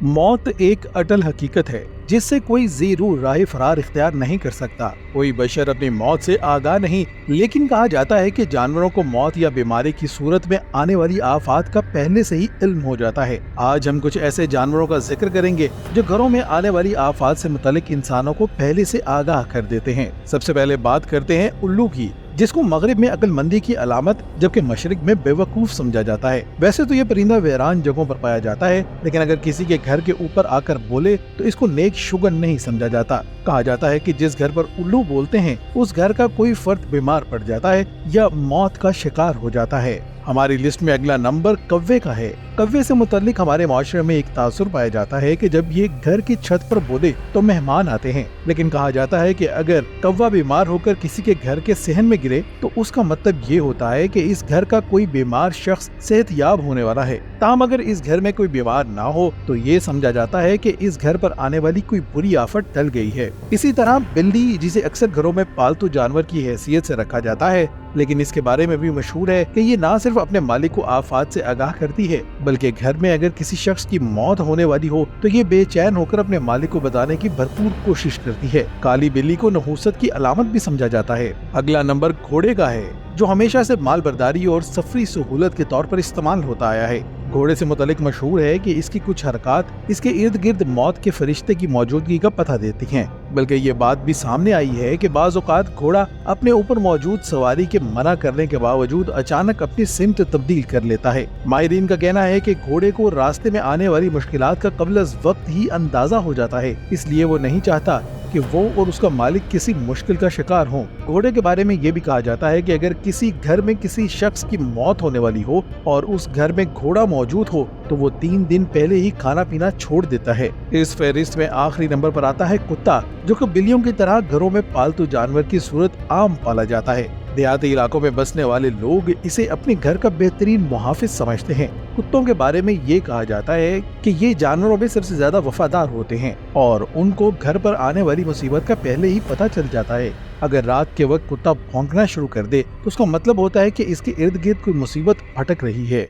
मौत एक अटल हकीकत है जिससे कोई ज़ीरू राह फरार इख्तियार नहीं कर सकता। कोई बशर अपनी मौत से आगाह नहीं, लेकिन कहा जाता है कि जानवरों को मौत या बीमारी की सूरत में आने वाली आफात का पहले से ही इल्म हो जाता है। आज हम कुछ ऐसे जानवरों का जिक्र करेंगे जो घरों में आने वाली आफात से मुतालिक इंसानों को पहले से आगाह कर देते हैं। सबसे पहले बात करते हैं उल्लू की, जिसको मगरिब में अक्लमंदी की अलामत जबकि मशरिक में बेवकूफ समझा जाता है। वैसे तो ये परिंदा वीरान जगहों पर पाया जाता है, लेकिन अगर किसी के घर के ऊपर आकर बोले तो इसको नेक शुगन नहीं समझा जाता। कहा जाता है कि जिस घर पर उल्लू बोलते हैं उस घर का कोई फर्द बीमार पड़ जाता है या मौत का शिकार हो जाता है। हमारी लिस्ट में अगला नंबर कव्वे का है। कव्वे से मुताल्लिक हमारे माशरे में एक तासुर पाया जाता है कि जब ये घर की छत पर बोले तो मेहमान आते हैं, लेकिन कहा जाता है कि अगर कौवा बीमार होकर किसी के घर के सहन में गिरे तो उसका मतलब ये होता है कि इस घर का कोई बीमार शख्स सेहतयाब होने वाला है। ताहम अगर इस घर में कोई बीमार ना हो तो ये समझा जाता है कि इस घर पर आने वाली कोई बुरी आफत टल गई है। इसी तरह बिल्ली, जिसे अक्सर घरों में पालतू जानवर की हैसियत से रखा जाता है, लेकिन इसके बारे में भी मशहूर है कि ये ना सिर्फ अपने मालिक को आफात से आगाह करती है, बल्कि घर में अगर किसी शख्स की मौत होने वाली हो तो ये बेचैन होकर अपने मालिक को बताने की भरपूर कोशिश करती है। काली बिल्ली को नहूसत की अलामत भी समझा जाता है। अगला नंबर घोड़े का है, जो हमेशा से माल बर्दारी और सफरी सहूलत के तौर पर इस्तेमाल होता आया है। घोड़े से मुतालिक मशहूर है कि इसकी कुछ हरकत इसके इर्द गिर्द मौत के फरिश्ते की मौजूदगी का पता देती हैं। बल्कि ये बात भी सामने आई है कि बाज़ औक़ात घोड़ा अपने ऊपर मौजूद सवारी के मना करने के बावजूद अचानक अपनी सिमत तब्दील कर लेता है। माहिरीन का कहना है कि घोड़े को रास्ते में आने वाली मुश्किलात का कब्ल अज़ वक्त ही अंदाजा हो जाता है, इसलिए वो नहीं चाहता कि वो और उसका मालिक किसी मुश्किल का शिकार हों। घोड़े के बारे में ये भी कहा जाता है कि अगर किसी घर में किसी शख्स की मौत होने वाली हो और उस घर में घोड़ा मौजूद हो तो वो 3 दिन पहले ही खाना पीना छोड़ देता है। इस फहरिस्त में आखिरी नंबर पर आता है कुत्ता, जो कि बिल्लियों की तरह घरों में पालतू जानवर की सूरत आम पाला जाता है। देहाती इलाकों में बसने वाले लोग इसे अपने घर का बेहतरीन मुहाफिज समझते हैं। कुत्तों के बारे में ये कहा जाता है कि ये जानवरों में सबसे ज्यादा वफादार होते हैं और उनको घर पर आने वाली मुसीबत का पहले ही पता चल जाता है। अगर रात के वक्त कुत्ता भौंकना शुरू कर दे तो उसका मतलब होता है कि इसके इर्द गिर्द कोई मुसीबत भटक रही है।